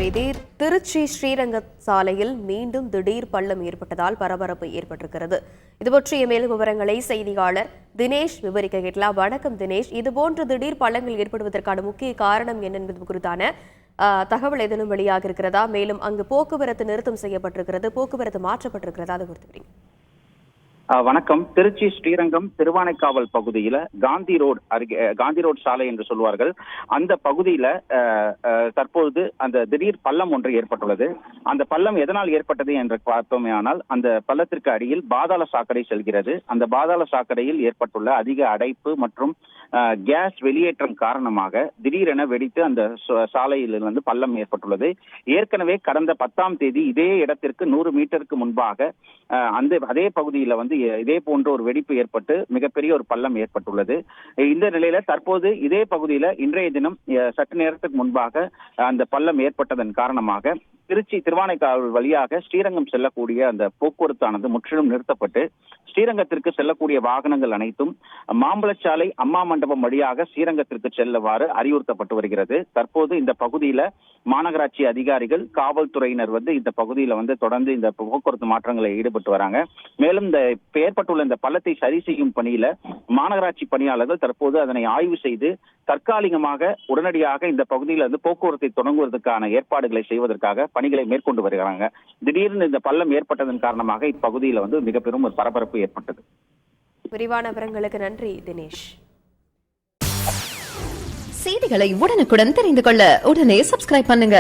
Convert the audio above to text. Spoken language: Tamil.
செய்தி. திருச்சி ஸ்ரீரங்கம் சாலையில் மீண்டும் திடீர் பள்ளம் ஏற்பட்டதால் பரபரப்பு ஏற்பட்டிருக்கிறது. இதுபற்றிய மேலும் விவரங்களை செய்தியாளர் தினேஷ் விவரிக்க கேட்கலாம். வணக்கம் தினேஷ். இதுபோன்ற திடீர் பள்ளங்கள் ஏற்படுவதற்கான முக்கிய காரணம் என்ன என்பது குறித்தான தகவல் ஏதேனும் வெளியாக இருக்கிறதா? மேலும் அங்கு போக்குவரத்து நிறுத்தம் செய்யப்பட்டிருக்கிறது, போக்குவரத்து மாற்றப்பட்டிருக்கிறதா? அது குறித்து வணக்கம். திருச்சி ஸ்ரீரங்கம் திருவானைக்காவல் பகுதியில காந்தி ரோடு சாலை என்று சொல்வார்கள். அந்த பகுதியில தற்போது அந்த திடீர் பள்ளம் ஒன்று ஏற்பட்டுள்ளது. அந்த பள்ளம் எதனால் ஏற்பட்டது என்று பார்த்தோமே ஆனால், அந்த பள்ளத்திற்கு அடியில் பாதாள சாக்கடை செல்கிறது. அந்த பாதாள சாக்கடையில் ஏற்பட்டுள்ள அதிக அடைப்பு மற்றும் கேஸ் வெளியேற்றம் காரணமாக திடீரென வெடித்து அந்த சாலையில் பள்ளம் ஏற்பட்டுள்ளது. ஏற்கனவே கடந்த 10ஆம் தேதி இதே இடத்திற்கு 100 மீட்டருக்கு முன்பாக அதே பகுதியில இதே போன்ற ஒரு வெடிப்பு ஏற்பட்டு மிகப்பெரிய ஒரு பள்ளம் ஏற்பட்டுள்ளது. இந்த நிலையில தற்போது இதே பகுதியில இன்றைய தினம் சற்று நேரத்துக்கு முன்பாக அந்த பள்ளம் ஏற்பட்டதன் காரணமாக திருச்சி திருவானைக்காவல் வழியாக ஸ்ரீரங்கம் செல்லக்கூடிய அந்த போக்குவரத்தானது முற்றிலும் நிறுத்தப்பட்டு ஸ்ரீரங்கத்திற்கு செல்லக்கூடிய வாகனங்கள் அனைத்தும் மாம்பழச்சாலை அம்மா மண்டபம் வழியாக ஸ்ரீரங்கத்திற்கு செல்லவாறு அறிவுறுத்தப்பட்டு வருகிறது. தற்போது இந்த பகுதியில மாநகராட்சி அதிகாரிகள், காவல்துறையினர் இந்த பகுதியில தொடர்ந்து இந்த போக்குவரத்து மாற்றங்களை ஈடுபட்டு வராங்க. மேலும் இந்த ஏற்பட்டுள்ள இந்த பள்ளத்தை சரி செய்யும் பணியில மாநகராட்சி பணியாளர்கள் தற்போது அதனை ஆய்வு செய்து தற்காலிகமாக உடனடியாக இந்த பகுதியில் போக்குவரத்தை தொடங்குவதற்கான ஏற்பாடுகளை செய்வதற்காக பணிகளை மேற்கொண்டு வருகிறாங்க. திடீர்னு இந்த பள்ளம் ஏற்பட்டதன் காரணமாக இப்பகுதியில் மிக பெரும் ஒரு பரபரப்பு ஏற்பட்டது. விரிவான விவரங்களுக்கு நன்றி தினேஷ். செய்திகளை உடனுக்குடன் தெரிந்து கொள்ள உடனே சப்ஸ்கிரைப் பண்ணுங்க.